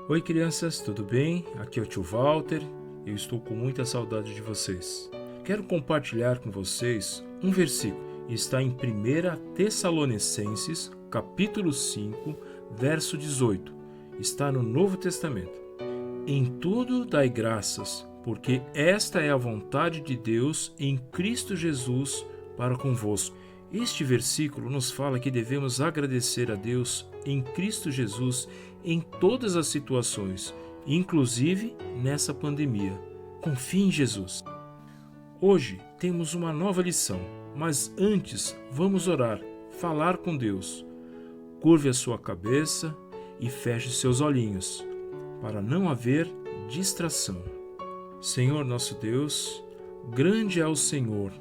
Oi crianças, tudo bem? Aqui é o tio Walter, eu estou com muita saudade de vocês. Quero compartilhar com vocês um versículo, está em 1 Tessalonicenses, capítulo 5, verso 18, está no Novo Testamento. Em tudo dai graças, porque esta é a vontade de Deus em Cristo Jesus para convosco. Este versículo nos fala que devemos agradecer a Deus em Cristo Jesus em todas as situações, inclusive nessa pandemia. Confie em Jesus. Hoje temos uma nova lição, mas antes vamos orar, falar com Deus. Curve a sua cabeça e feche seus olhinhos, para não haver distração. Senhor nosso Deus, grande é o Senhor,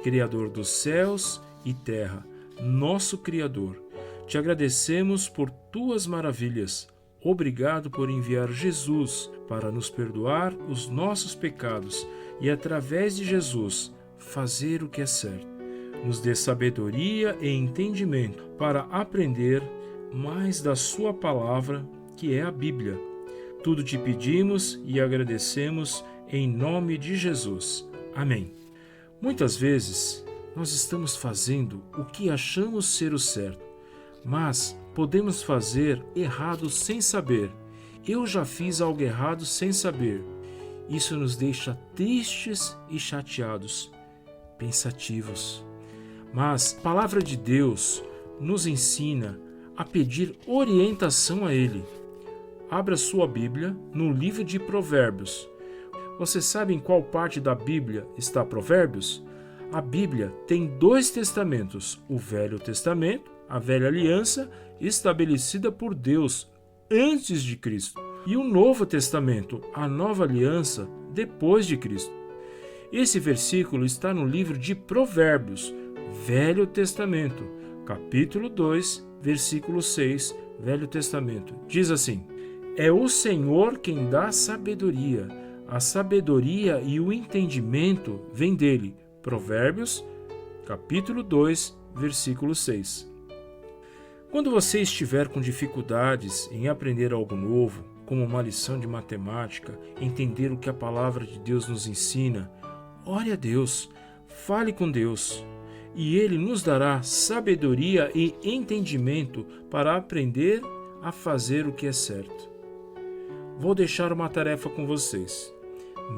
Criador dos céus e terra, nosso Criador. Te agradecemos por tuas maravilhas. Obrigado por enviar Jesus para nos perdoar os nossos pecados e, através de Jesus, fazer o que é certo. Nos dê sabedoria e entendimento para aprender mais da sua palavra, que é a Bíblia. Tudo te pedimos e agradecemos em nome de Jesus. Amém. Muitas vezes, nós estamos fazendo o que achamos ser o certo, mas podemos fazer errado sem saber. Eu já fiz algo errado sem saber. Isso nos deixa tristes e chateados, pensativos. Mas a palavra de Deus nos ensina a pedir orientação a Ele. Abra sua Bíblia no livro de Provérbios. Você sabe em qual parte da Bíblia está Provérbios? A Bíblia tem 2 testamentos, o Velho Testamento, a Velha Aliança, estabelecida por Deus antes de Cristo, e o Novo Testamento, a Nova Aliança, depois de Cristo. Esse versículo está no livro de Provérbios, Velho Testamento, capítulo 2, versículo 6, Velho Testamento. Diz assim: é o Senhor quem dá sabedoria, a sabedoria e o entendimento vêm dele. Provérbios, capítulo 2, versículo 6. Quando você estiver com dificuldades em aprender algo novo, como uma lição de matemática, entender o que a palavra de Deus nos ensina, ore a Deus, fale com Deus, e Ele nos dará sabedoria e entendimento para aprender a fazer o que é certo. Vou deixar uma tarefa com vocês.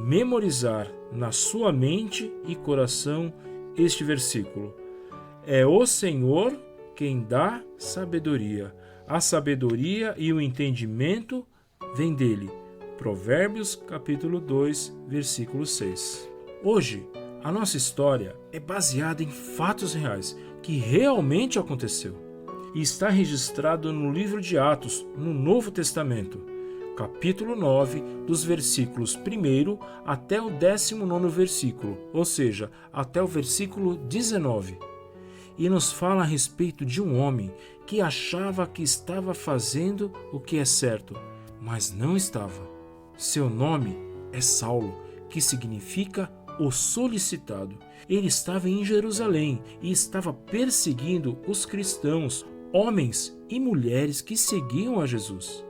Memorizar na sua mente e coração este versículo. É o Senhor quem dá sabedoria. A sabedoria e o entendimento vêm dele. Provérbios capítulo 2, versículo 6. Hoje, a nossa história é baseada em fatos reais que realmente aconteceu e está registrado no livro de Atos, no Novo Testamento, capítulo 9, dos versículos 1 até o 19º versículo, ou seja, até o versículo 19. E nos fala a respeito de um homem que achava que estava fazendo o que é certo, mas não estava. Seu nome é Saulo, que significa o solicitado. Ele estava em Jerusalém e estava perseguindo os cristãos, homens e mulheres que seguiam a Jesus.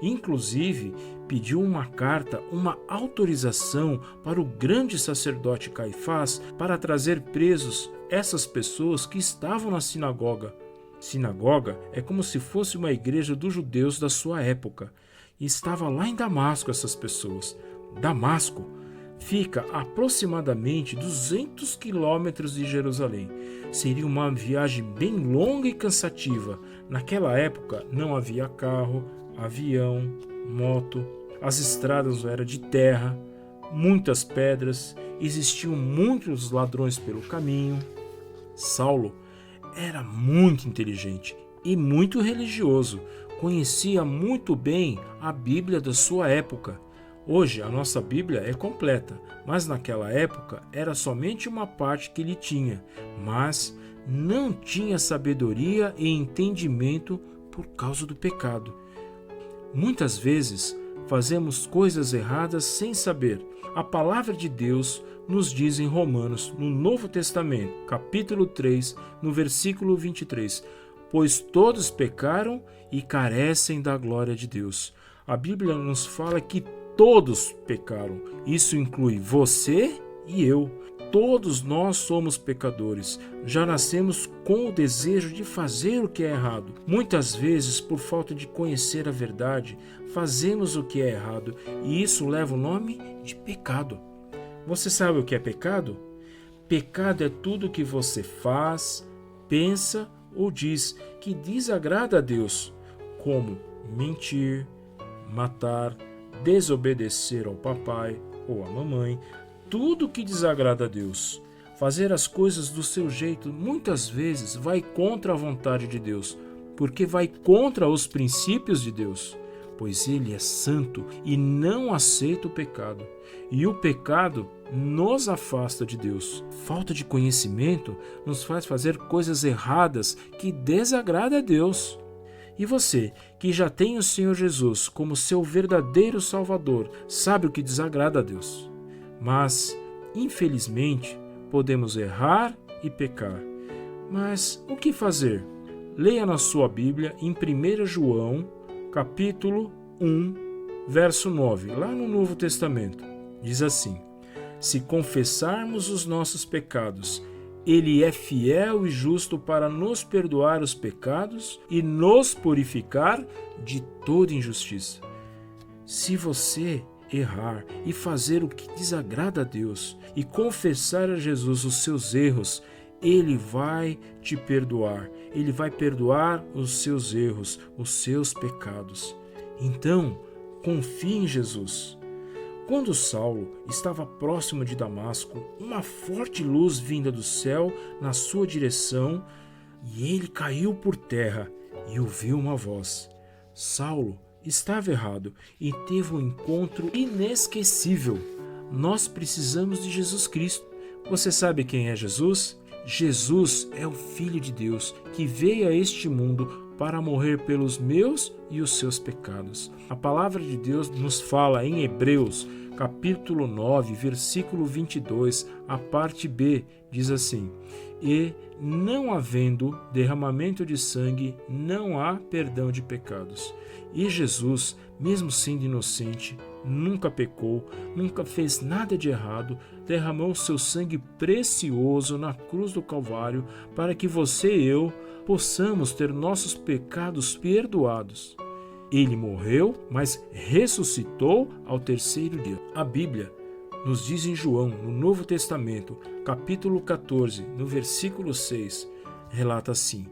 Inclusive, pediu uma carta, uma autorização para o grande sacerdote Caifás para trazer presos essas pessoas que estavam na sinagoga. Sinagoga é como se fosse uma igreja dos judeus da sua época. E estava lá em Damasco essas pessoas. Damasco fica a aproximadamente 200 quilômetros de Jerusalém. Seria uma viagem bem longa e cansativa. Naquela época não havia carro, avião, moto, as estradas eram de terra, muitas pedras, existiam muitos ladrões pelo caminho. Saulo era muito inteligente e muito religioso, conhecia muito bem a Bíblia da sua época. Hoje a nossa Bíblia é completa, mas naquela época era somente uma parte que ele tinha, mas não tinha sabedoria e entendimento por causa do pecado. Muitas vezes fazemos coisas erradas sem saber. A palavra de Deus nos diz em Romanos, no Novo Testamento, capítulo 3, no versículo 23, pois todos pecaram e carecem da glória de Deus. A Bíblia nos fala que todos pecaram. Isso inclui você e eu. Todos nós somos pecadores. Já nascemos com o desejo de fazer o que é errado. Muitas vezes, por falta de conhecer a verdade, fazemos o que é errado e isso leva o nome de pecado. Você sabe o que é pecado? Pecado é tudo que você faz, pensa ou diz que desagrada a Deus, como mentir, matar, desobedecer ao papai ou à mamãe, tudo que desagrada a Deus. Fazer as coisas do seu jeito muitas vezes vai contra a vontade de Deus, porque vai contra os princípios de Deus, pois Ele é santo e não aceita o pecado. E o pecado nos afasta de Deus. Falta de conhecimento nos faz fazer coisas erradas que desagradam a Deus. E você, que já tem o Senhor Jesus como seu verdadeiro Salvador, sabe o que desagrada a Deus. Mas, infelizmente, podemos errar e pecar. Mas o que fazer? Leia na sua Bíblia em 1 João, capítulo 1, verso 9, lá no Novo Testamento. Diz assim: se confessarmos os nossos pecados, Ele é fiel e justo para nos perdoar os pecados e nos purificar de toda injustiça. Se você errar e fazer o que desagrada a Deus e confessar a Jesus os seus erros, Ele vai te perdoar. Ele vai perdoar os seus erros, os seus pecados. Então, confie em Jesus. Quando Saulo estava próximo de Damasco, uma forte luz vinda do céu na sua direção, e ele caiu por terra e ouviu uma voz. Saulo estava errado e teve um encontro inesquecível. Nós precisamos de Jesus Cristo. Você sabe quem é Jesus? Jesus é o Filho de Deus que veio a este mundo para morrer pelos meus e os seus pecados. A palavra de Deus nos fala em Hebreus, capítulo 9, versículo 22, a parte B, diz assim: e não havendo derramamento de sangue, não há perdão de pecados. E Jesus, mesmo sendo inocente, nunca pecou, nunca fez nada de errado, derramou seu sangue precioso na cruz do Calvário para que você e eu possamos ter nossos pecados perdoados. Ele morreu, mas ressuscitou ao terceiro dia. A Bíblia nos diz em João, no Novo Testamento, capítulo 14, no versículo 6, relata assim: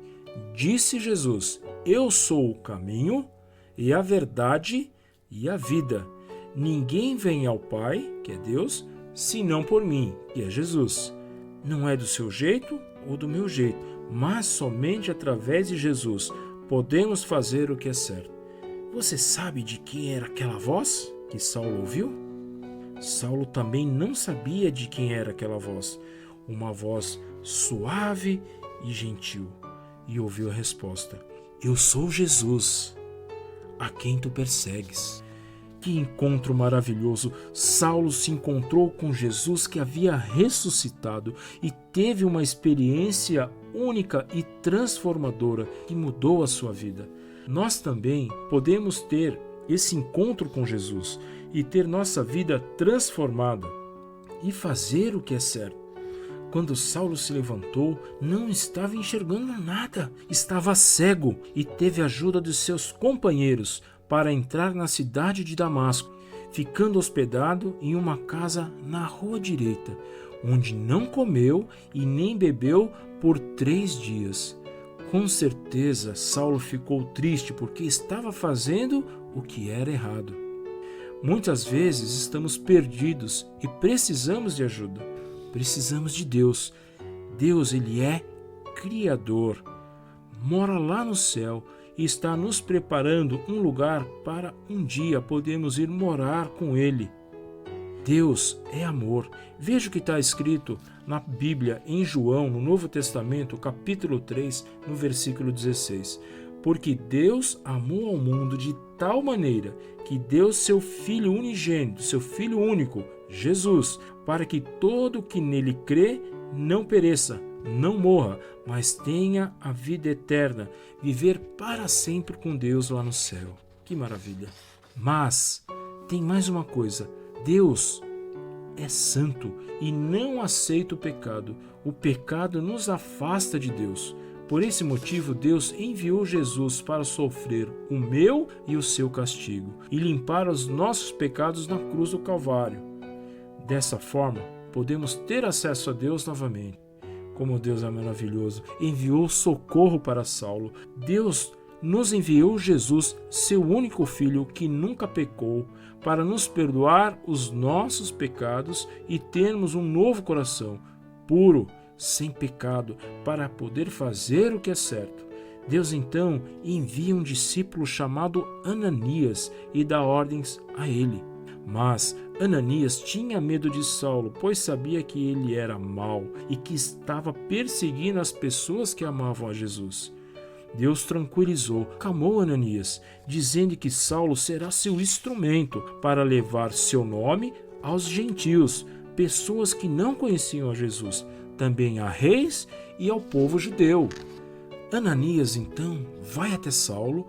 disse Jesus: eu sou o caminho e a verdade e a vida. Ninguém vem ao Pai, que é Deus, senão por mim, que é Jesus. Não é do seu jeito ou do meu jeito, mas somente através de Jesus podemos fazer o que é certo. Você sabe de quem era aquela voz que Saulo ouviu? Saulo também não sabia de quem era aquela voz. Uma voz suave e gentil. E ouviu a resposta: eu sou Jesus, a quem tu persegues. Que encontro maravilhoso! Saulo se encontrou com Jesus que havia ressuscitado e teve uma experiência única e transformadora que mudou a sua vida. Nós também podemos ter esse encontro com Jesus e ter nossa vida transformada e fazer o que é certo. Quando Saulo se levantou, não estava enxergando nada, estava cego e teve a ajuda de seus companheiros para entrar na cidade de Damasco, ficando hospedado em uma casa na rua direita, onde não comeu e nem bebeu por 3 dias. Com certeza, Saulo ficou triste porque estava fazendo o que era errado. Muitas vezes estamos perdidos e precisamos de ajuda. Precisamos de Deus. Deus, Ele é Criador, mora lá no céu e está nos preparando um lugar para um dia podermos ir morar com Ele. Deus é amor. Veja o que está escrito na Bíblia, em João, no Novo Testamento, capítulo 3, no versículo 16. Porque Deus amou ao mundo de tal maneira que deu seu Filho unigênito, seu Filho único, Jesus, para que todo que nele crê não pereça, não morra, mas tenha a vida eterna, viver para sempre com Deus lá no céu. Que maravilha! Mas tem mais uma coisa: Deus é santo e não aceita o pecado. O pecado nos afasta de Deus. Por esse motivo, Deus enviou Jesus para sofrer o meu e o seu castigo e limpar os nossos pecados na cruz do Calvário. Dessa forma, podemos ter acesso a Deus novamente. Como Deus é maravilhoso, enviou socorro para Saulo. Deus nos enviou Jesus, seu único filho que nunca pecou, para nos perdoar os nossos pecados e termos um novo coração, puro, sem pecado, para poder fazer o que é certo. Deus então envia um discípulo chamado Ananias e dá ordens a ele. Mas Ananias tinha medo de Saulo, pois sabia que ele era mau e que estava perseguindo as pessoas que amavam a Jesus. Deus tranquilizou, acalmou Ananias, dizendo que Saulo será seu instrumento para levar seu nome aos gentios, pessoas que não conheciam a Jesus, também a reis e ao povo judeu. Ananias então vai até Saulo,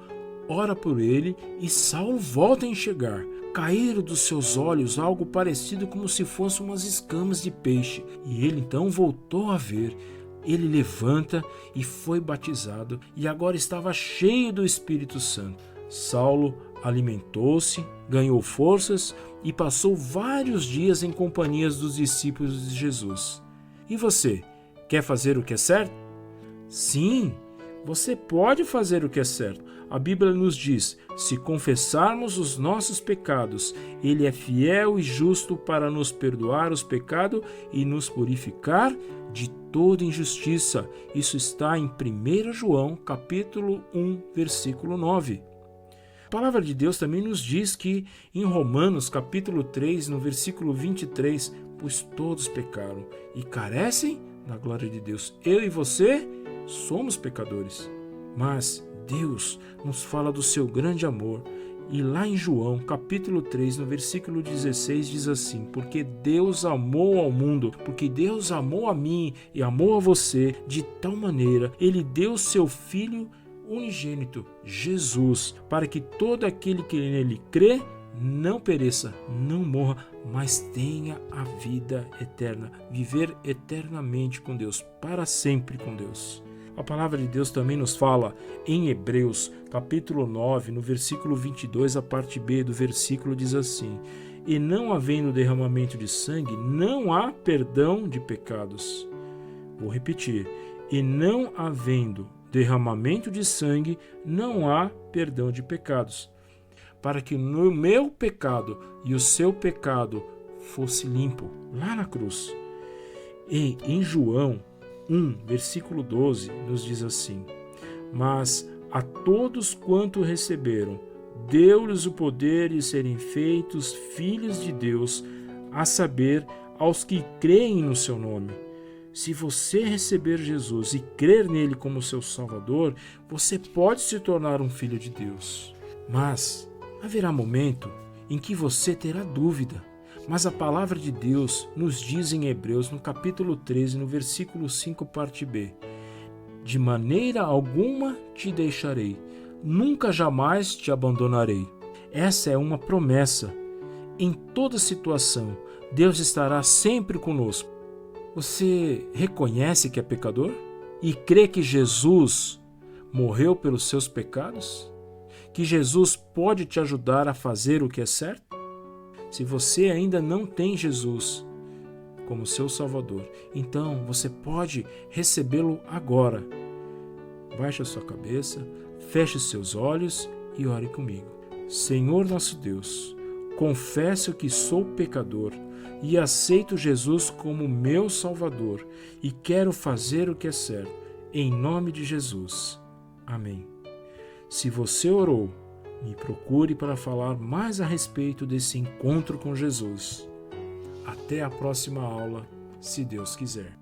ora por ele e Saulo volta a enxergar. Caíram dos seus olhos algo parecido como se fossem umas escamas de peixe, e ele então voltou a ver. Ele levanta e foi batizado, e agora estava cheio do Espírito Santo. Saulo alimentou-se, ganhou forças e passou vários dias em companhia dos discípulos de Jesus. E você, quer fazer o que é certo? Sim, você pode fazer o que é certo. A Bíblia nos diz: se confessarmos os nossos pecados, Ele é fiel e justo para nos perdoar os pecados e nos purificar de toda injustiça. Isso está em 1 João, capítulo 1, versículo 9. A palavra de Deus também nos diz que em Romanos, capítulo 3, no versículo 23, pois todos pecaram e carecem da glória de Deus. Eu e você somos pecadores, mas Deus nos fala do seu grande amor. E lá em João, capítulo 3, no versículo 16, diz assim: porque Deus amou ao mundo, porque Deus amou a mim e amou a você de tal maneira, Ele deu seu Filho unigênito, Jesus, para que todo aquele que nele crê não pereça, não morra, mas tenha a vida eterna, viver eternamente com Deus, para sempre com Deus. A palavra de Deus também nos fala em Hebreus, capítulo 9, no versículo 22, a parte B do versículo diz assim: e não havendo derramamento de sangue, não há perdão de pecados. Vou repetir: e não havendo derramamento de sangue, não há perdão de pecados, para que no meu pecado e o seu pecado fosse limpo, lá na cruz. E em João 1, versículo 12, nos diz assim: mas a todos quanto receberam, deu-lhes o poder de serem feitos filhos de Deus, a saber, aos que creem no seu nome. Se você receber Jesus e crer nele como seu Salvador, você pode se tornar um filho de Deus. Mas haverá momento em que você terá dúvida. Mas a palavra de Deus nos diz em Hebreus, no capítulo 13, no versículo 5, parte B: de maneira alguma te deixarei, nunca jamais te abandonarei. Essa é uma promessa. Em toda situação, Deus estará sempre conosco. Você reconhece que é pecador? E crê que Jesus morreu pelos seus pecados? Que Jesus pode te ajudar a fazer o que é certo? Se você ainda não tem Jesus como seu Salvador, então você pode recebê-lo agora. Baixe a sua cabeça, feche seus olhos e ore comigo. Senhor nosso Deus, confesso que sou pecador e aceito Jesus como meu Salvador e quero fazer o que é certo, em nome de Jesus. Amém. Se você orou, me procure para falar mais a respeito desse encontro com Jesus. Até a próxima aula, se Deus quiser.